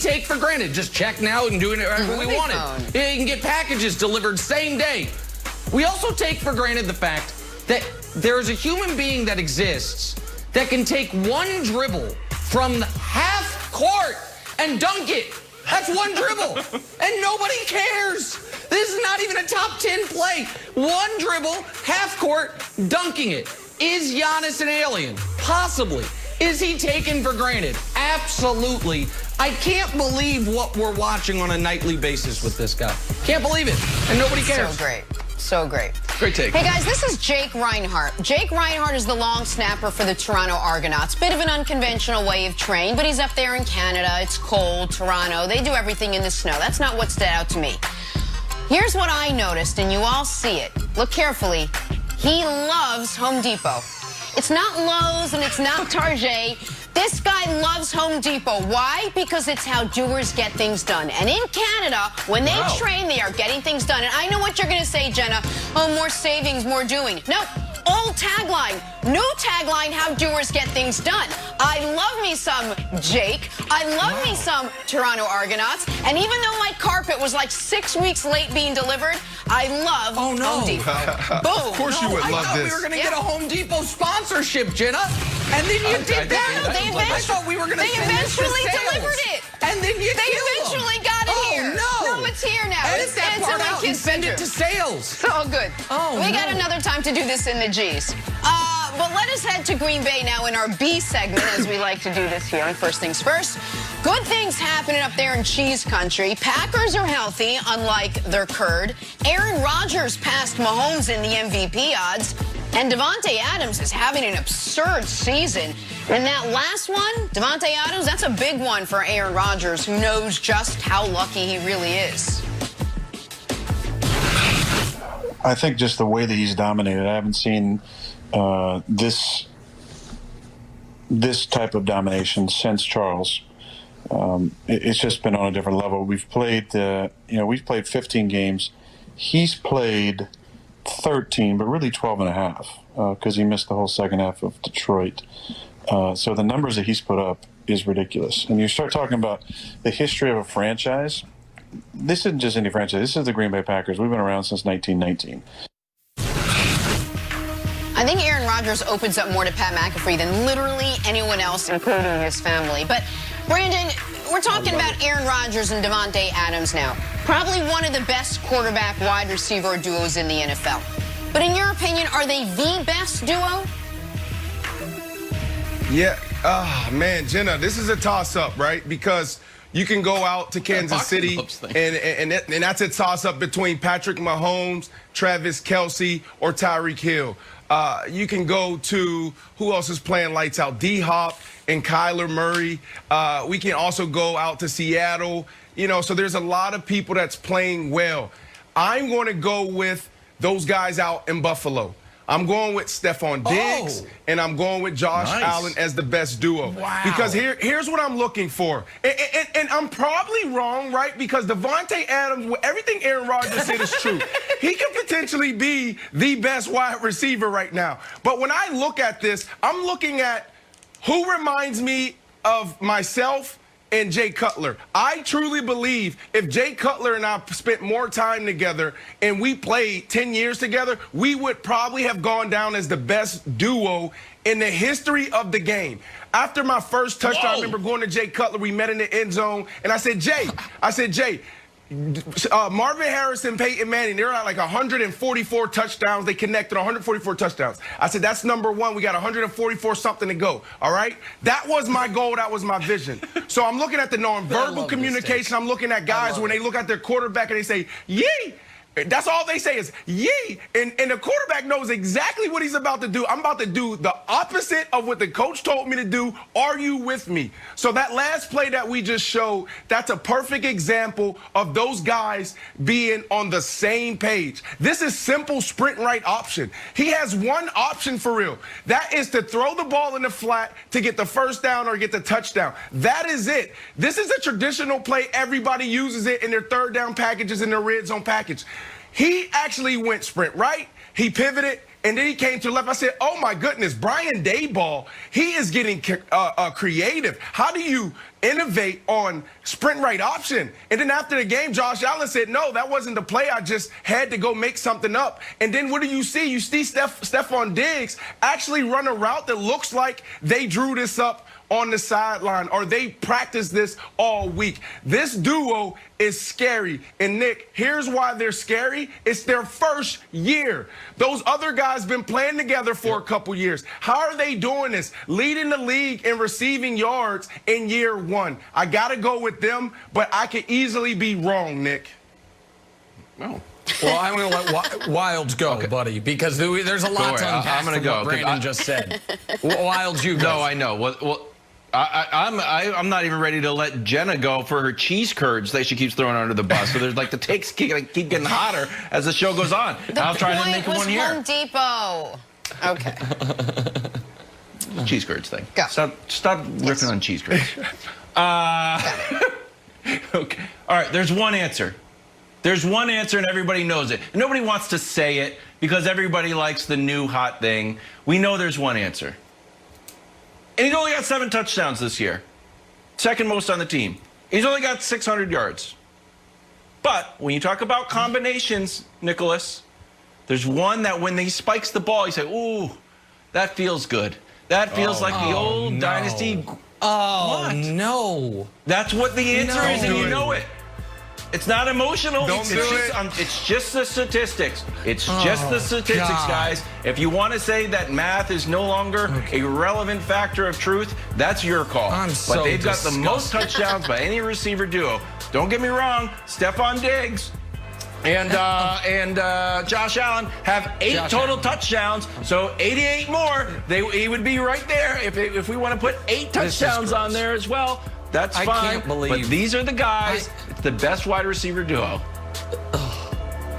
take for granted. Just check now and do it wherever we want it. You can get packages delivered same day. We also take for granted the fact that there is a human being that exists that can take one dribble from half court and dunk it. That's one dribble, and nobody cares. This is not even a top 10 play. One dribble, half court, dunking it. Is Giannis an alien? Possibly. Is he taken for granted? Absolutely. I can't believe what we're watching on a nightly basis with this guy. Can't believe it, and nobody cares. So great. So great. Great take. Hey, guys, this is Jake Reinhardt. Jake Reinhardt is the long snapper for the Toronto Argonauts. Bit of an unconventional way of training, but he's up there in Canada. It's cold, Toronto. They do everything in the snow. That's not what stood out to me. Here's what I noticed, and you all see it. Look carefully. He loves Home Depot. It's not Lowe's and it's not Target. This guy loves Home Depot. Why? Because it's how doers get things done. And in Canada, when they train, they are getting things done. And I know what you're going to say, Jenna. Oh, more savings, more doing. No, old tagline. New tagline, how doers get things done. I love me some Jake. I love me some Toronto Argonauts. And even though my carpet was like 6 weeks late being delivered, I love Home Depot. Boom. Of course you would love this. I thought we were going to get a Home Depot sponsorship, Jenna. And then you did that. I thought we were going to They eventually delivered it. And then you eventually got it here. No, it's here now. Edit that part out and send it to sales. It's all good. We got another time to do this in the G's. But let us head to Green Bay now in our B segment, as we like to do this here. And first things first, good things happening up there in cheese country. Packers are healthy, unlike their curd. Aaron Rodgers passed Mahomes in the MVP odds. And Davante Adams is having an absurd season. And that last one, Davante Adams, that's a big one for Aaron Rodgers, who knows just how lucky he really is. I think just the way that he's dominated, I haven't seen this type of domination since Charles. It's just been on a different level. We've played 15 games. He's played 13, but really 12 and a half because he missed the whole second half of Detroit. So the numbers that he's put up is ridiculous. And you start talking about the history of a franchise. This isn't just any franchise. This is the Green Bay Packers. We've been around since 1919. I think Aaron Rodgers opens up more to Pat McAfee than literally anyone else, including his family. But, Brandon, we're talking about Aaron Rodgers and Davante Adams now. Probably one of the best quarterback-wide receiver duos in the NFL. But in your opinion, are they the best duo? Yeah. Man, Jenna, this is a toss-up, right? Because you can go out to Kansas City, and that's a toss-up between Patrick Mahomes, Travis Kelce, or Tyreek Hill. You can go to who else is playing lights out? D-Hop and Kyler Murray. We can also go out to Seattle. So there's a lot of people that's playing well. I'm going to go with those guys out in Buffalo. I'm going with Stephon Diggs, and I'm going with Josh Allen as the best duo. Wow. Because here's what I'm looking for. And I'm probably wrong, right? Because Davante Adams, everything Aaron Rodgers said is true. He could potentially be the best wide receiver right now. But when I look at this, I'm looking at who reminds me of myself and Jay Cutler. I truly believe if Jay Cutler and I spent more time together and we played 10 years together, we would probably have gone down as the best duo in the history of the game. After my first touchdown, I remember going to Jay Cutler. We met in the end zone, and I said, Jay, Marvin Harrison, Peyton Manning, they're at like 144 touchdowns. They connected 144 touchdowns. I said, that's number one. We got 144 something to go, all right? That was my goal. That was my vision. So I'm looking at the nonverbal communication. I'm looking at guys when they look at their quarterback and they say, yee. That's all they say is, yee. And the quarterback knows exactly what he's about to do. I'm about to do the opposite of what the coach told me to do. Are you with me? So that last play that we just showed, that's a perfect example of those guys being on the same page. This is simple sprint right option. He has one option for real. That is to throw the ball in the flat to get the first down or get the touchdown. That is it. This is a traditional play. Everybody uses it in their third down packages and their red zone package. He actually went sprint right. He pivoted, and then he came to the left. I said, oh, my goodness, Brian Daboll, he is getting creative. How do you innovate on sprint right option? And then after the game, Josh Allen said, no, that wasn't the play. I just had to go make something up. And then what do you see? You see Stephon Diggs actually run a route that looks like they drew this up on the sideline, or they practiced this all week. This duo is scary. And Nick, here's why they're scary. It's their first year. Those other guys been playing together for a couple years. How are they doing this? Leading the league in receiving yards in year one. I got to go with them, but I could easily be wrong, Nick. No. Well, I'm going to let Wilds go, buddy, because there's a lot to unpack. I'm going to go. What Brandon just said. Wilds, you go. No, I know. Well, I'm not even ready to let Jenna go for her cheese curds that she keeps throwing under the bus. So there's like the takes keep getting hotter as the show goes on. I'll try to make one here. Home Depot. Okay. Cheese curds thing. Go. Stop riffing on cheese curds. Okay. All right. There's one answer. There's one answer, and everybody knows it. And nobody wants to say it because everybody likes the new hot thing. We know there's one answer. And he's only got 7 touchdowns this year. Second most on the team. He's only got 600 yards. But when you talk about combinations, Nicholas, there's one that when he spikes the ball, you say, ooh, that feels good. That feels like the old dynasty. Oh, what? No. That's what the answer is, and you know it. It's not emotional. It's just the statistics. It's just the statistics, guys. If you want to say that math is no longer a relevant factor of truth, that's your call. But they've got the most touchdowns by any receiver duo. Don't get me wrong, Stephon Diggs and Josh Allen have 8 total touchdowns, so 88 more. He would be right there if we want to put 8 touchdowns on there as well. That's fine. I can't believe. But these are the guys. It's the best wide receiver duo. Go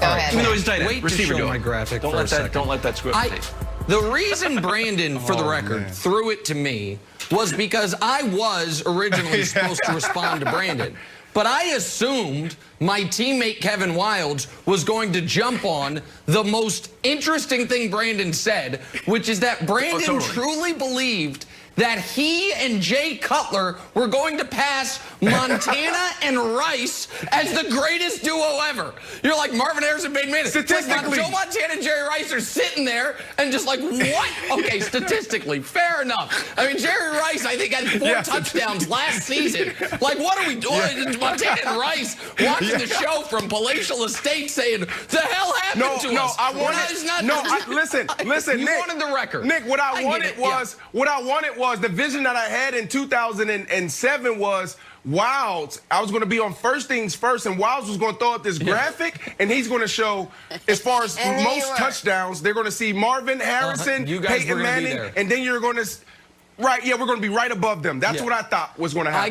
ahead. Even though he's tight end. Wait receiver to show duo. my graphic Don't for let a second. Don't let that script tape. The reason Brandon, for the record, threw it to me was because I was originally supposed to respond to Brandon. But I assumed my teammate Kevin Wilds was going to jump on the most interesting thing Brandon said, which is that Brandon truly believed that he and Jay Cutler were going to pass Montana and Rice as the greatest duo ever. You're like, Marvin Harrison, Peyton Manning. Statistically. Joe Montana and Jerry Rice are sitting there and just like, what? Okay, statistically, fair enough. I mean, Jerry Rice, I think, had 4 touchdowns last season. Like, what are we doing? Montana and Rice watching the show from Palatial Estates saying, the hell happened to us? Listen, you Nick, wanted the record. Nick, what I wanted was the vision that I had in 2007 was Wilds. I was going to be on First Things First, and Wilds was going to throw up this graphic, and he's going to show, as far as most touchdowns, they're going to see Marvin Harrison, Peyton Manning, and then you're going to, we're going to be right above them. That's what I thought was going to happen.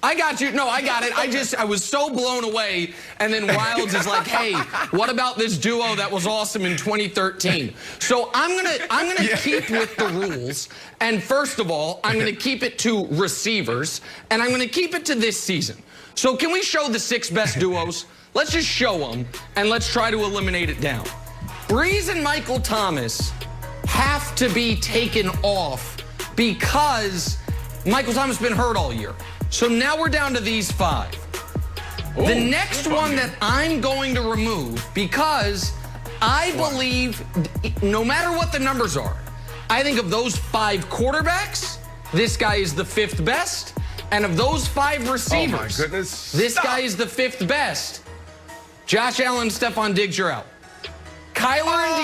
I got you. No, I got it. I was so blown away. And then Wilds is like, hey, what about this duo that was awesome in 2013? So I'm gonna keep with the rules. And first of all, I'm gonna keep it to receivers, and I'm gonna keep it to this season. So can we show the 6 best duos? Let's just show them, and let's try to eliminate it down. Breeze and Michael Thomas have to be taken off because Michael Thomas has been hurt all year. So now we're down to these 5. The next one that I'm going to remove, because I believe, no matter what the numbers are, I think of those 5 quarterbacks, this guy is the 5th best. And of those 5 receivers, this guy is the 5th best. Josh Allen, Stephon Diggs, you're out. Kyler and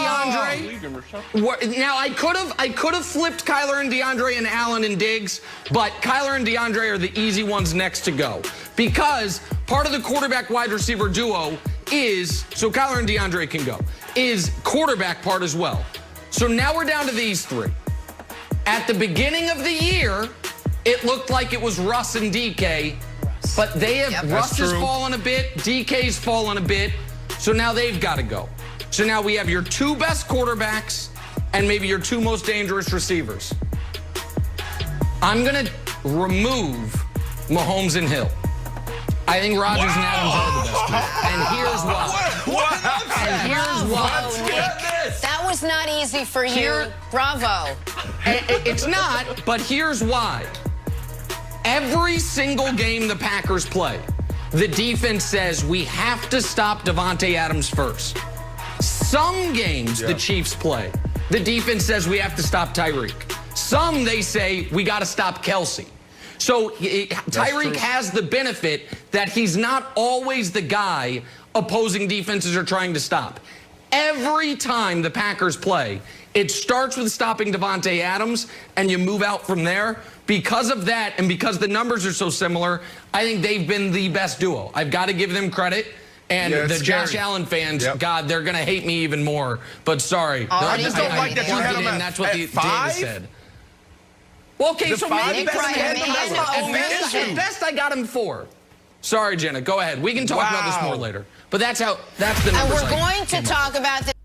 DeAndre. Now I could have flipped Kyler and DeAndre and Allen and Diggs, but Kyler and DeAndre are the easy ones next to go because part of the quarterback wide receiver duo is, so Kyler and DeAndre can go, is quarterback part as well. So now we're down to these 3. At the beginning of the year, it looked like it was Russ and DK, but they have Russ has fallen a bit, DK's fallen a bit, so now they've got to go. So now we have your 2 best quarterbacks and maybe your 2 most dangerous receivers. I'm going to remove Mahomes and Hill. I think Rodgers and Adams are the best. And here's why. That was was not easy for you. Bravo. It's not, but here's why. Every single game the Packers play, the defense says we have to stop Davante Adams first. Some games the Chiefs play, the defense says we have to stop Tyreek. Some they say we got to stop Kelsey. So Tyreek has the benefit that he's not always the guy opposing defenses are trying to stop. Every time the Packers play, it starts with stopping Davante Adams, and you move out from there. Because of that, and because the numbers are so similar, I think they've been the best duo. I've got to give them credit. And the Josh Allen fans, God, they're going to hate me even more. But sorry. I just don't like that you had him that's what the five? data said. Well, okay, so maybe at best I got him 4. Sorry, Jenna. Go ahead. We can talk about this more later. But that's the numbers. And we're going to talk about this.